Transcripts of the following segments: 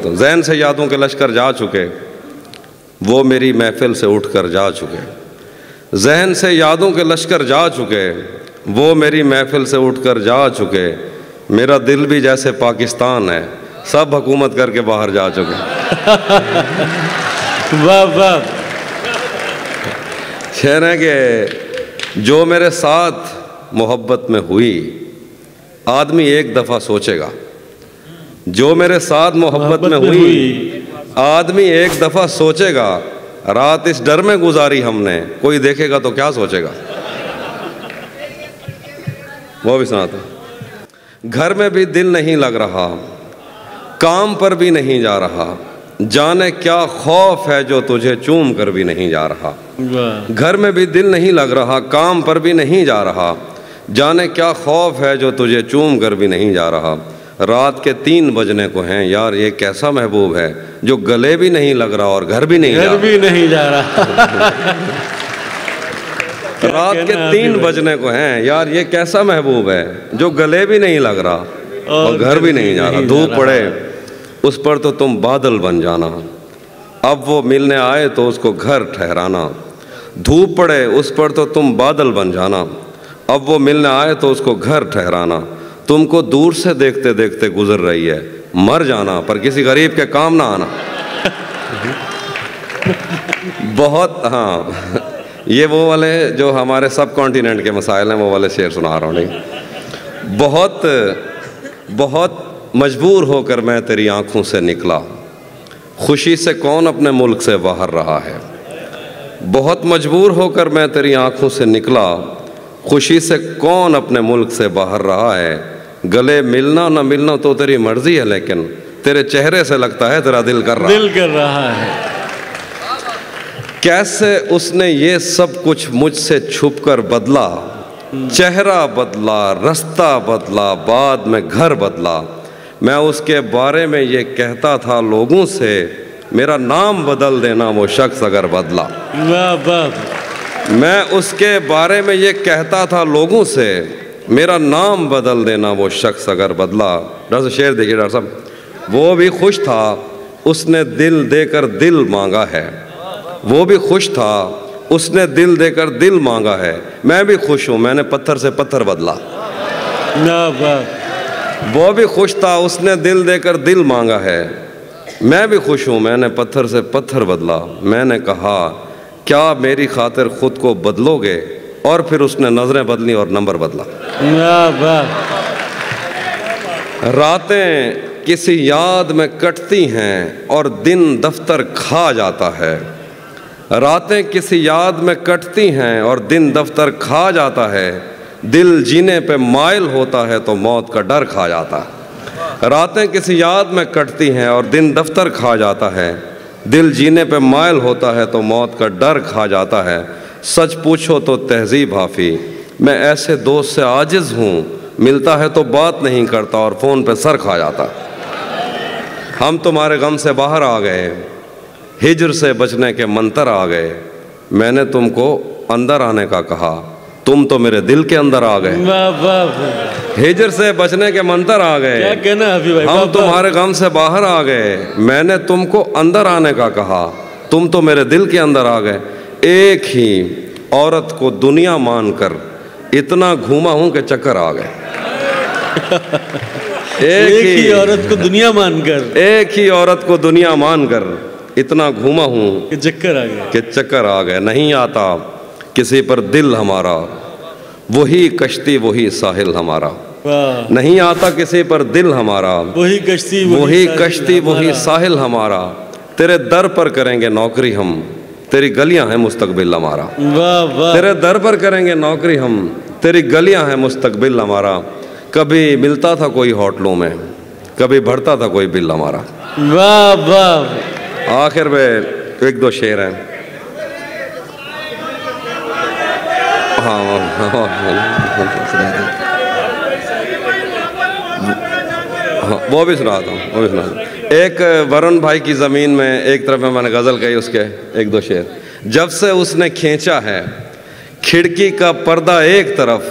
सुनाता हूँ। ज़हन से यादों के लश्कर जा चुके, वो मेरी महफिल से उठकर जा चुके। ज़हन से यादों के लश्कर जा चुके, वो मेरी महफिल से उठकर जा चुके। मेरा दिल भी जैसे पाकिस्तान है, सब हुकूमत करके बाहर जा चुके। वाह वाह। शेर है कि जो मेरे साथ मोहब्बत में हुई, आदमी एक दफ़ा सोचेगा। जो मेरे साथ मोहब्बत में हुई, आदमी एक दफ़ा सोचेगा। रात इस डर में गुजारी हमने, कोई देखेगा तो क्या सोचेगा। वो भी सुनाता। घर में भी दिल नहीं लग रहा, काम पर भी नहीं जा रहा। जाने क्या खौफ है जो तुझे चूम कर भी नहीं जा रहा। घर में भी दिल नहीं लग रहा, काम पर भी नहीं जा रहा। जाने क्या खौफ है जो तुझे चूम कर भी नहीं जा रहा। रात के 3 बजने को हैं, यार ये कैसा महबूब है जो गले भी नहीं लग रहा और घर भी नहीं जा रहा। रात के 3 बजने को हैं, यार ये कैसा महबूब है जो गले भी नहीं लग रहा और घर भी नहीं जा रहा। धूप पड़े उस पर तो तुम बादल बन जाना, अब वो मिलने आए तो उसको घर ठहराना। धूप पड़े उस पर तो तुम बादल बन जाना, अब वो मिलने आए तो उसको घर ठहराना। तुमको दूर से देखते देखते गुजर रही है, मर जाना पर किसी गरीब के काम ना आना। बहुत, हाँ, ये वो वाले जो हमारे सब कॉन्टिनेंट के मसाइल हैं, वो वाले शेर सुना रहा हूँ। नहीं, बहुत बहुत मजबूर होकर मैं तेरी आंखों से निकला, खुशी से कौन अपने मुल्क से बाहर रहा है। बहुत मजबूर होकर मैं तेरी आंखों से निकला, खुशी से कौन अपने मुल्क से बाहर रहा है। गले मिलना ना मिलना तो तेरी मर्जी है, लेकिन तेरे चेहरे से लगता है तेरा दिल कर रहा है। कैसे उसने ये सब कुछ मुझसे छुपकर बदला, चेहरा बदला, रास्ता बदला, बाद में घर बदला। मैं उसके बारे में ये कहता था लोगों से, मेरा नाम बदल देना वो शख्स अगर बदला। वाह वाह। मैं उसके बारे में ये कहता था लोगों से, मेरा नाम बदल देना वो शख्स अगर बदला। डॉक्टर साहब शेर देखिए डॉक्टर साहब। वो भी खुश था उसने दिल देकर दिल मांगा है, वो भी खुश था उसने दिल देकर दिल मांगा है। मैं भी खुश हूँ मैंने पत्थर से पत्थर बदला। वो भी खुश था उसने दिल देकर दिल मांगा है, मैं भी खुश हूँ मैंने पत्थर से पत्थर बदला। मैंने कहा क्या मेरी खातिर खुद को बदलोगे, और फिर उसने नजरें बदली और नंबर बदला। रातें किसी याद में कटती हैं और दिन दफ्तर खा जाता है। रातें किसी याद में कटती हैं और दिन दफ्तर खा जाता है। दिल जीने पे माइल होता है तो मौत का डर खा जाता है। रातें किसी याद में कटती हैं और दिन दफ्तर खा जाता है। दिल जीने पे माइल होता है तो मौत का डर खा जाता है। सच पूछो तो तहजीब हाफी, मैं ऐसे दोस्त से आजिज़ हूँ, मिलता है तो बात नहीं करता और फ़ोन पे सर खा जाता। हम तुम्हारे गम से बाहर आ गए, हिजर से बचने के मंतर आ गए। मैंने तुमको अंदर आने का कहा, तुम तो मेरे दिल के अंदर आ गए। हिजर से बचने के मंतर आ गए, क्या कहना अभी भाई। हम तुम्हारे गम से बाहर आ गए। मैंने तुमको अंदर आने का कहा, तुम तो मेरे दिल के अंदर आ गए। एक ही औरत को दुनिया मानकर इतना घूमा हूं कि चक्कर आ गए। एक ही औरत को दुनिया मानकर, एक ही औरत को दुनिया मानकर इतना घूमा हूं कि चक्कर आ गए, कि चक्कर आ गए। नहीं आता किसी पर दिल हमारा, वही कश्ती वही साहिल हमारा। नहीं आता किसी पर दिल हमारा, वही कश्ती वही साहिल हमारा। तेरे दर पर करेंगे नौकरी हम, तेरी गलियां हैं मुस्तकबिल हमारा। तेरे दर पर करेंगे नौकरी हम, तेरी गलियां हैं मुस्तकबिल हमारा। कभी मिलता था कोई होटलों में, कभी बढ़ता था कोई बिल हमारा। वाह वाह। आखिर में एक दो शेर हैं। हाँ, वो भी सुनाता हूँ, वो भी सुनाता हूँ। एक वरुण भाई की ज़मीन में एक तरफ में मैंने गज़ल कही, उसके एक दो शेर। जब से उसने खींचा है खिड़की का पर्दा एक तरफ,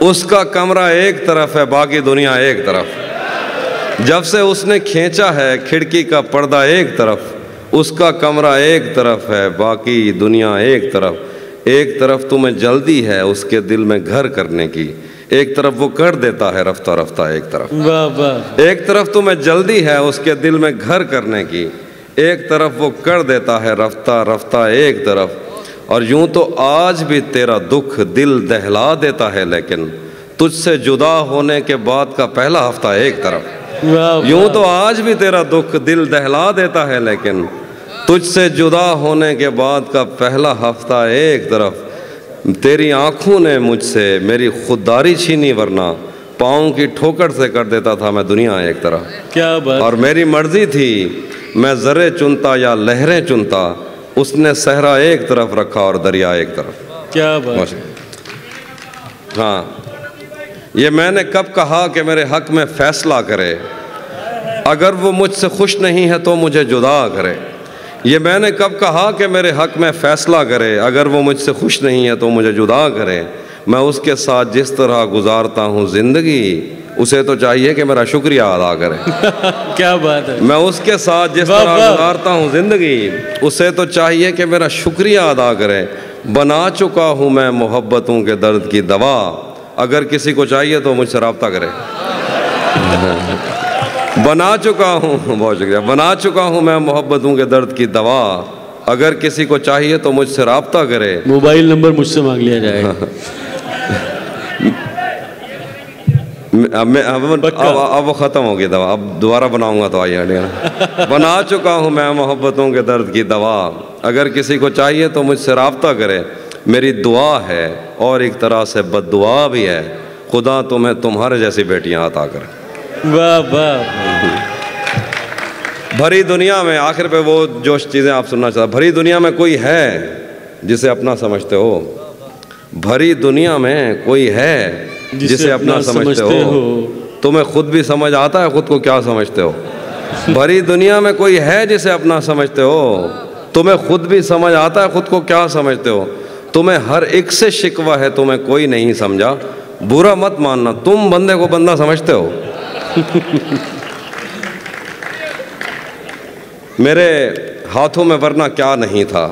उसका कमरा एक तरफ है बाकी दुनिया एक तरफ। जब से उसने खींचा है खिड़की का पर्दा एक तरफ, उसका कमरा एक तरफ है, बाकी दुनिया एक तरफ। एक तरफ तुम्हें जल्दी है उसके दिल में घर करने की, एक तरफ वो कर देता है रफ्ता रफ्ता एक तरफ। वाह वाह। एक तरफ तुम्हें जल्दी है उसके दिल में घर करने की, एक तरफ वो कर देता है रफ्ता रफ्ता एक तरफ। और यूं तो आज भी तेरा दुख दिल दहला देता है, लेकिन तुझसे जुदा होने के बाद का पहला हफ्ता एक तरफ। यूं तो आज भी तेरा दुख दिल दहला देता है, लेकिन तुझसे जुदा होने के बाद का पहला हफ्ता एक तरफ। तेरी आंखों ने मुझसे मेरी खुददारी छीनी, वरना पाँव की ठोकर से कर देता था मैं दुनिया एक तरफ। क्या बात। और मेरी मर्जी थी मैं ज़रे चुनता या लहरें चुनता, उसने सहरा एक तरफ रखा और दरिया एक तरफ। क्या बात। हाँ, ये मैंने कब कहा कि मेरे हक में फ़ैसला करे, अगर वो मुझसे खुश नहीं है तो मुझे जुदा करे। ये मैंने कब कहा कि मेरे हक में फ़ैसला करे, अगर वो मुझसे खुश नहीं है तो मुझे जुदा करे। मैं उसके साथ जिस तरह गुजारता हूँ ज़िंदगी, उसे तो चाहिए कि मेरा शुक्रिया अदा करे। क्या बात है। मैं उसके साथ जिस तरह गुजारता हूँ ज़िंदगी, उसे तो चाहिए कि मेरा शुक्रिया अदा करे। बना चुका हूँ मैं मोहब्बतों के दर्द की दवा, अगर किसी को चाहिए तो मुझसे रब्ता करे। बना चुका हूँ, बहुत शुक्रिया, बना चुका हूँ मैं मोहब्बतों के दर्द की दवा, अगर किसी को चाहिए तो मुझसे रब्ता करे। मोबाइल नंबर मुझसे मांग लिया जाएगा। अब वो ख़त्म हो गई दवा, अब दोबारा बनाऊंगा तो आइए। बना चुका हूँ मैं मोहब्बतों के दर्द की दवा, अगर किसी को चाहिए तो मुझसे रब्ता करे। मेरी दुआ है और एक तरह से बद्दुआ भी है, खुदा तुम्हें तुम्हारे जैसी बेटियां अता करे। वाह वाह। भरी दुनिया में, आखिर पे वो जो चीज़ें आप सुनना चाहते, भरी दुनिया में कोई है जिसे अपना समझते हो, भरी दुनिया में कोई है जिसे अपना समझते हो। तुम्हें खुद भी समझ आता है खुद को क्या समझते हो। भरी दुनिया में कोई है जिसे अपना समझते हो, तुम्हें खुद भी समझ आता है खुद को क्या समझते हो। तुम्हें हर एक से शिकवा है, तुम्हें कोई नहीं समझा, बुरा मत मानना, तुम बंदे को बंदा समझते हो। मेरे हाथों में वरना क्या नहीं था,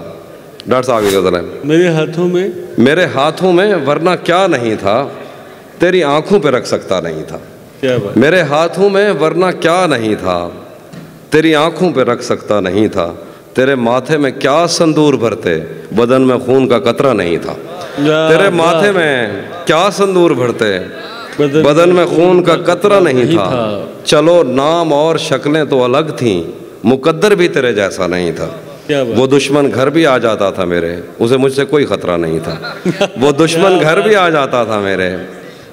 डॉक्टर साहब आगे जरा। मेरे हाथों में, मेरे हाथों में वरना क्या नहीं था, तेरी आंखों पे रख सकता नहीं था। क्या बात। मेरे हाथों में वरना क्या नहीं था, तेरी आंखों पे रख सकता नहीं था। तेरे माथे में क्या संदूर भरते, बदन में खून का कतरा नहीं था। तेरे माथे में क्या संदूर भरते, बदन में खून का कतरा नहीं था। चलो नाम और शक्लें तो अलग थीं, मुकद्दर भी तेरे जैसा नहीं था। वो दुश्मन घर भी आ जाता था मेरे, उसे मुझसे कोई खतरा नहीं था। वो दुश्मन घर भी आ जाता था मेरे,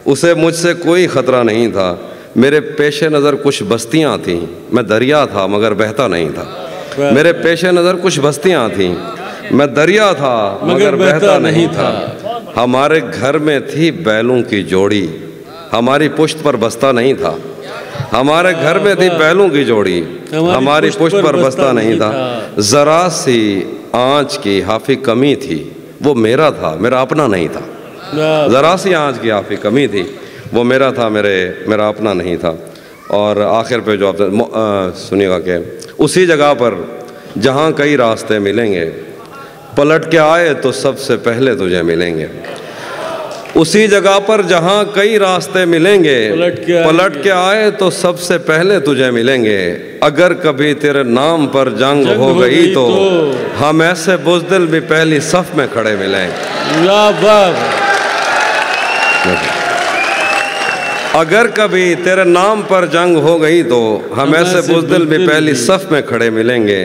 उसे मुझसे कोई खतरा नहीं था। मेरे पेशे नज़र कुछ बस्तियां थीं, मैं दरिया था मगर बहता नहीं था। मेरे पेशे नज़र कुछ बस्तियां थीं, मैं दरिया था मगर बहता नहीं था। हमारे घर में थी बैलों की जोड़ी, हमारी पुश्त पर बस्ता नहीं था। हमारे घर में थी बैलों की जोड़ी, हमारी पुश्त पर बस्ता नहीं था। ज़रा सी आँच की हाफी कमी थी, वो मेरा था मेरा अपना नहीं था। ज़रा सी आँच की हाफी कमी थी, वो मेरा था मेरा अपना नहीं था। और आखिर पे जो आप सुनिएगा कि उसी जगह पर जहाँ कई रास्ते मिलेंगे, पलट के आए तो सबसे पहले तुझे मिलेंगे। उसी जगह पर जहाँ कई रास्ते मिलेंगे, पलट के आए तो सबसे पहले तुझे मिलेंगे। अगर कभी तेरे नाम पर जंग हो गई तो हम ऐसे बुज़दिल भी पहली सफ में खड़े मिलेंगे। अगर कभी तेरे नाम पर जंग हो गई तो हम ऐसे बुज़दिल भी पहली सफ में खड़े मिलेंगे।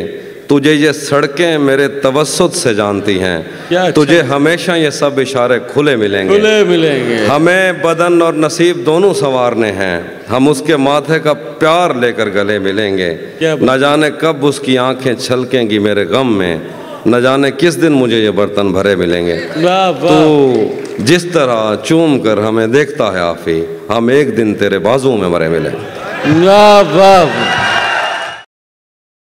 तुझे ये सड़कें मेरे तवस्सुत से जानती हैं, तुझे हमेशा ये सब इशारे खुले मिलेंगे। हमें बदन और नसीब दोनों संवारने हैं, हम उसके माथे का प्यार लेकर गले मिलेंगे। न जाने कब उसकी आंखें छलकेंगी मेरे गम में, न जाने किस दिन मुझे ये बर्तन भरे मिलेंगे। तो जिस तरह चूम कर हमें देखता है आफी, हम एक दिन तेरे बाजुओं में मरे मिलेंगे। वाह वाह।